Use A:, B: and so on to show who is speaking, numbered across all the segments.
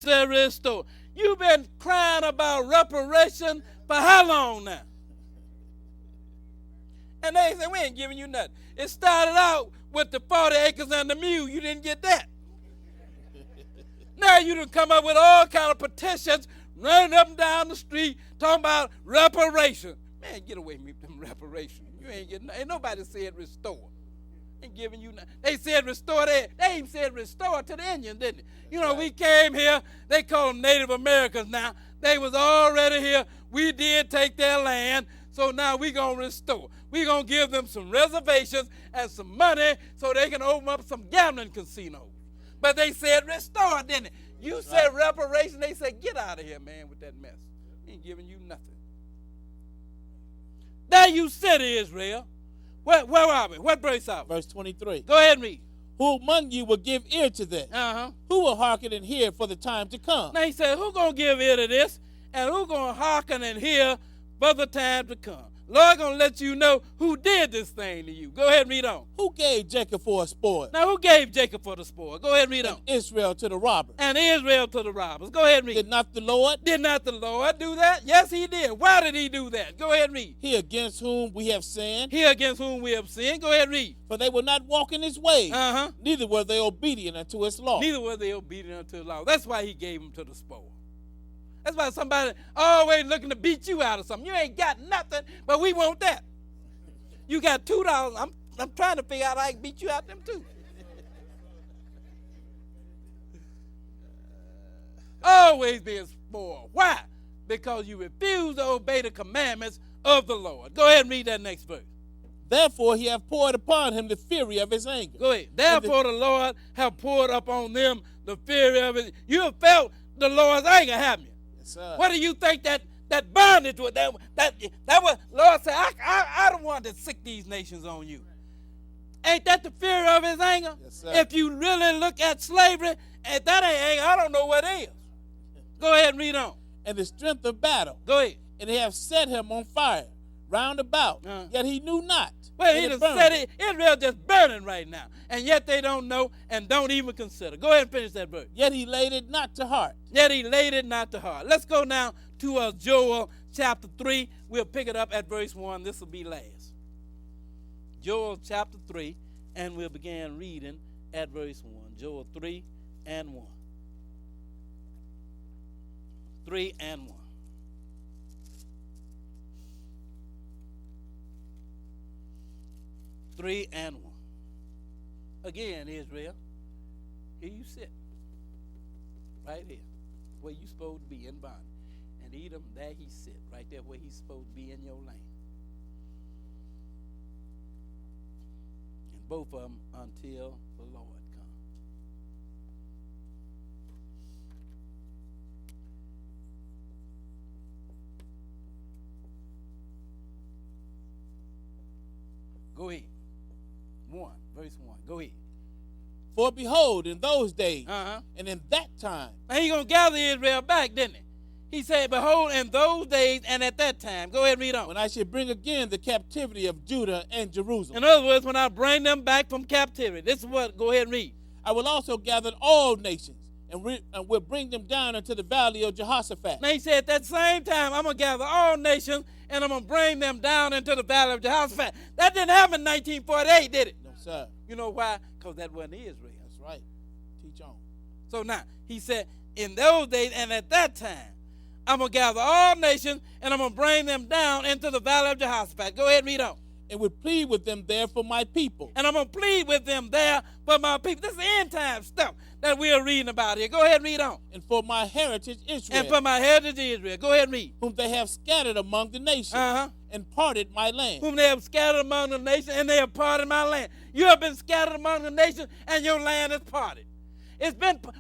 A: said restore. You've been crying about reparation for how long now? And they said, we ain't giving you nothing. It started out with the 40 acres and the mule. You didn't get that. Now you done come up with all kind of petitions, running up and down the street, talking about reparation. Man, get away from me from reparation. You ain't getting nothing. Ain't nobody said restore. Ain't giving you nothing. They said restore. They even said restore to the Indians, didn't they? You know, we came here. They call them Native Americans now. They was already here. We did take their land. So now we going to restore. We going to give them some reservations and some money so they can open up some gambling casinos. But they said restore, didn't it? You said reparation. They said, get out of here, man, with that mess. We ain't giving you nothing. There you sit, Israel. Where are we? What verse are we?
B: Verse 23.
A: Go ahead and read.
B: Who among you will give ear to this? Who will hearken and hear for the time to come?
A: Now he said, who going to give ear to this? And who going to hearken and hear for the time to come? Lord going to let you know who did this thing to you. Go ahead and read on.
B: Who gave Jacob for a spoil?
A: Now who gave Jacob for the spoil? Go ahead and read on.
B: And Israel to the robbers.
A: And Israel to the robbers. Go ahead and read.
B: Did not the Lord?
A: Did not the Lord do that? Yes, he did. Why did he do that? Go ahead and read.
B: He against whom we have sinned.
A: He against whom we have sinned. Go ahead and read.
B: For they will not walk in his ways. Neither were they obedient unto his law.
A: Neither were they obedient unto his law. That's why he gave them to the spoil. That's why somebody always looking to beat you out of something. You ain't got nothing, but we want that. You got $2. I'm trying to figure out how I can beat you out them too. Always being spoiled. Why? Because you refuse to obey the commandments of the Lord. Go ahead and read that next verse.
B: Therefore he hath poured upon him the fury of his anger.
A: Go ahead. Therefore the Lord hath poured upon them the fury of his. You have felt the Lord's anger, haven't you?
B: Yes, sir.
A: What do you think that bondage was? That was, Lord said, I don't want to sick these nations on you. Ain't that the fury of his anger?
B: Yes, sir.
A: If you really look at slavery, and that ain't anger, I don't know what is. Go ahead and read on.
B: And the strength of battle.
A: Go ahead.
B: And they have set him on fire round about, yet he knew not.
A: Well, he just said it. Israel just burning right now, and yet they don't know and don't even consider. Go ahead and finish that verse.
B: Yet he laid it not to heart.
A: Yet he laid it not to heart. Let's go now to Joel chapter 3. We'll pick it up at verse 1. This will be last. Joel chapter 3, and we'll begin reading at verse 1. Joel 3 and 1. 3 and 1. Three and 1. Again, Israel, here you sit. Right here, where you supposed to be in bondage. And Edom, there he sit, right there where he's supposed to be in your land. And both of them until the Lord comes. Go ahead. 1, verse 1. Go ahead.
B: For behold, in those days, and in that time.
A: Now he's going to gather Israel back, didn't he? He said, behold, in those days and at that time. Go ahead and read on.
B: When I shall bring again the captivity of Judah and Jerusalem.
A: In other words, when I bring them back from captivity. This is what, go ahead and read.
B: I will also gather all nations, and will bring them down into the valley of Jehoshaphat.
A: Now he said, at that same time, I'm going to gather all nations, and I'm going to bring them down into the valley of Jehoshaphat. That didn't happen in 1948, did it?
B: No, sir.
A: You know why? Because that wasn't Israel.
B: That's right. Teach on.
A: So now, he said, in those days and at that time, I'm going to gather all nations, and I'm going to bring them down into the valley of Jehoshaphat. Go ahead and read on.
B: And would plead with them there for my people.
A: And I'm going to plead with them there for my people. This is end time stuff that we're reading about here. Go ahead and read on.
B: And for my heritage Israel.
A: And for my heritage Israel. Go ahead and read.
B: Whom they have scattered among the nations. And parted my land.
A: Whom they have scattered among the nations, and they have parted my land. You have been scattered among the nations, and your land is parted.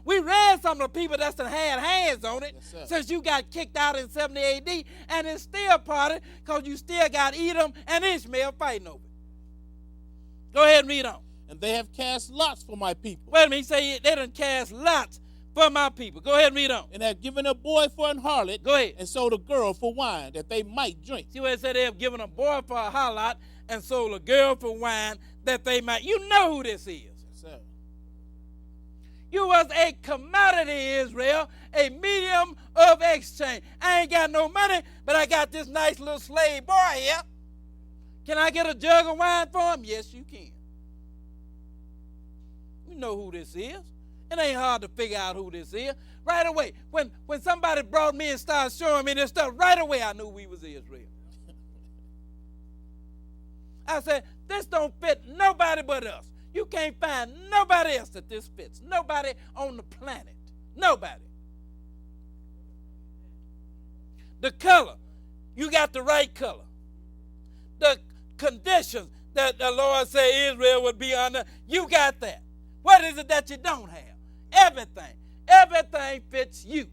A: We read some of the people that's had hands on it, yes, since you got kicked out in 70 AD, and it's still parted because you still got Edom and Ishmael fighting over it. Go ahead and read on.
B: And they have cast lots for my people.
A: Wait a minute, he say they done cast lots for my people. Go ahead and read on.
B: And have given a boy for an harlot.
A: Go ahead.
B: And sold a girl for wine, that they might drink.
A: See what it said? They have given a boy for a harlot and sold a girl for wine, that they might. You know who this is.
B: Yes, sir.
A: You was a commodity, Israel, a medium of exchange. I ain't got no money, but I got this nice little slave boy here. Can I get a jug of wine for him? Yes, you can. You know who this is. It ain't hard to figure out who this is. Right away, when somebody brought me and started showing me this stuff, right away I knew we was Israel. I said, this don't fit nobody but us. You can't find nobody else that this fits. Nobody on the planet. Nobody. The color, you got the right color. The conditions that the Lord said Israel would be under, you got that. What is it that you don't have? Everything. Everything fits you.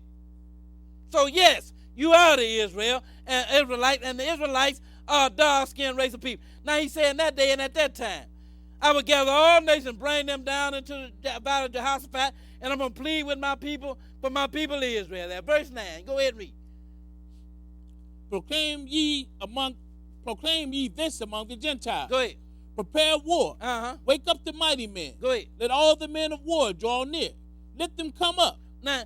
A: So yes, you are the Israel and Israelite, and the Israelites are a dark-skinned race of people. Now he said in that day and at that time, I will gather all nations, bring them down into the valley of Jehoshaphat, and I'm going to plead with my people, for my people Israel. There, verse 9. Go ahead and read.
B: Proclaim ye this among the Gentiles.
A: Go ahead.
B: Prepare war. Wake up the mighty men.
A: Go ahead.
B: Let all the men of war draw near. Let them come up.
A: Now,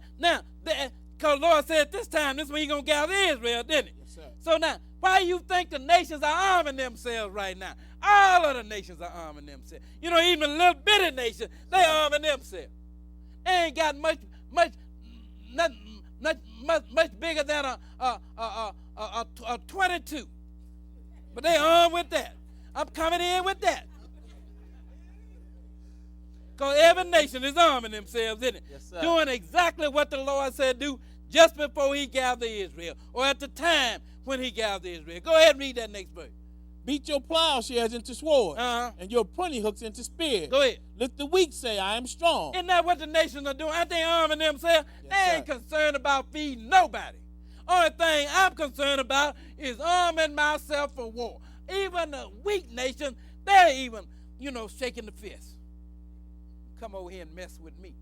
A: because the Lord said at this time, this is when he's going to gather Israel, didn't he?
B: Yes, sir.
A: So now, why do you think the nations are arming themselves right now? All of the nations are arming themselves. You know, even little bitty nations, they arming themselves. They ain't got much bigger than a 22. But they armed with that. I'm coming in with that. Because every nation is arming themselves, isn't it?
B: Yes, sir.
A: Doing exactly what the Lord said do just before he gathered Israel, or at the time when he gathered Israel. Go ahead and read that next verse.
B: Beat your plowshares into swords, and your pruning hooks into spears.
A: Go ahead.
B: Let the weak say, I am strong.
A: Isn't that what the nations are doing? Aren't they arming themselves?
B: Yes,
A: they ain't concerned about feeding nobody. Only thing I'm concerned about is arming myself for war. Even the weak nations, they're even, shaking the fist. Come over here and mess with me.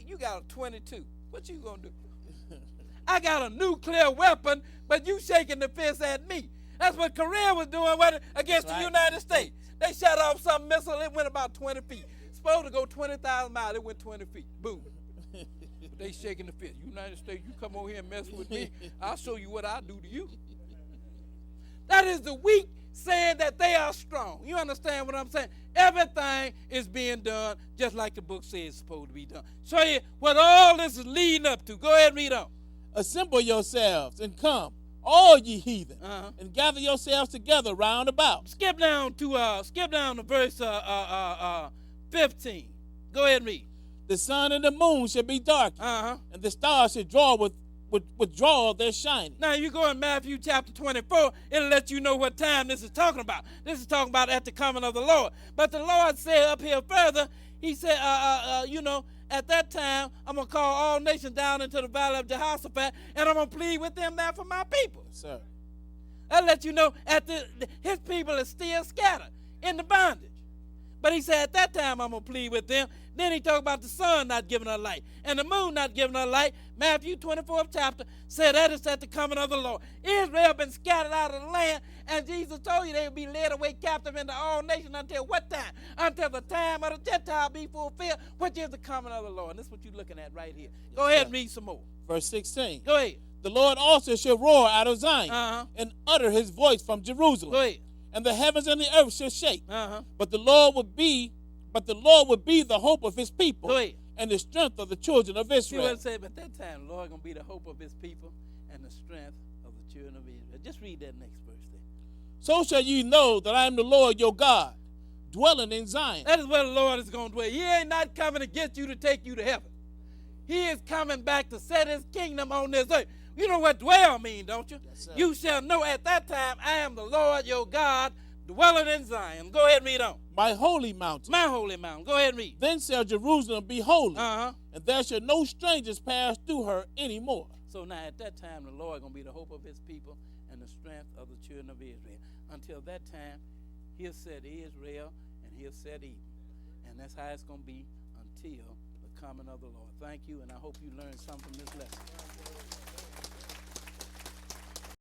A: You got a 22. What you gonna do? I got a nuclear weapon, but you shaking the fist at me. That's what Korea was doing against the United States. They shot off some missile. It went about 20 feet. Supposed to go 20,000 miles. It went 20 feet. Boom. But they shaking the fist. United States, you come over here and mess with me, I'll show you what I do to you. That is the weak saying that they are strong. You understand what I'm saying? Everything is being done just like the book says it's supposed to be done. Show you what all this is leading up to. Go ahead and read on.
B: Assemble yourselves and come, all ye heathen, and gather yourselves together round about.
A: Skip down to verse 15. Go ahead and read.
B: The sun and the moon shall be dark, and the stars shall withdraw their shining.
A: Now you go in Matthew chapter 24, it'll let you know what time this is talking about. This is talking about at the coming of the Lord. But the Lord said up here further, he said, at that time, I'm going to call all nations down into the valley of Jehoshaphat, and I'm going to plead with them now for my people.
B: Yes, sir.
A: That'll let you know his people are still scattered in the bondage. But he said, at that time, I'm going to plead with them. Then he talked about the sun not giving her light and the moon not giving her light. Matthew 24th chapter said that is at the coming of the Lord. Israel been scattered out of the land, and Jesus told you they would be led away captive into all nations until what time? Until the time of the Gentile be fulfilled, which is the coming of the Lord. And this is what you're looking at right here. Go ahead and read some more.
B: Verse 16.
A: Go ahead.
B: The Lord also shall roar out of Zion and utter his voice from Jerusalem.
A: Go ahead.
B: And the heavens and the earth shall shake. But the Lord would be the hope of his people.
A: Go ahead.
B: And the strength of the children of Israel.
A: See what it said, but that time the Lord going to be the hope of his people and the strength of the children of Israel. Just read that next verse there.
B: So shall you know that I am the Lord your God, dwelling in Zion.
A: That is where the Lord is going to dwell. He ain't not coming to get you to take you to heaven. He is coming back to set his kingdom on this earth. You know what dwell mean, don't you?
B: Yes, sir.
A: You shall know at that time I am the Lord your God, dwelling in Zion. Go ahead and read on.
B: My holy mountain.
A: My holy mountain. Go ahead and read.
B: Then shall Jerusalem be holy, and there shall no strangers pass through her anymore.
A: So now at that time, the Lord is going to be the hope of his people and the strength of the children of Israel. Until that time, he'll set Israel and he'll set Edom. And that's how it's going to be until the coming of the Lord. Thank you, and I hope you learned something from this lesson.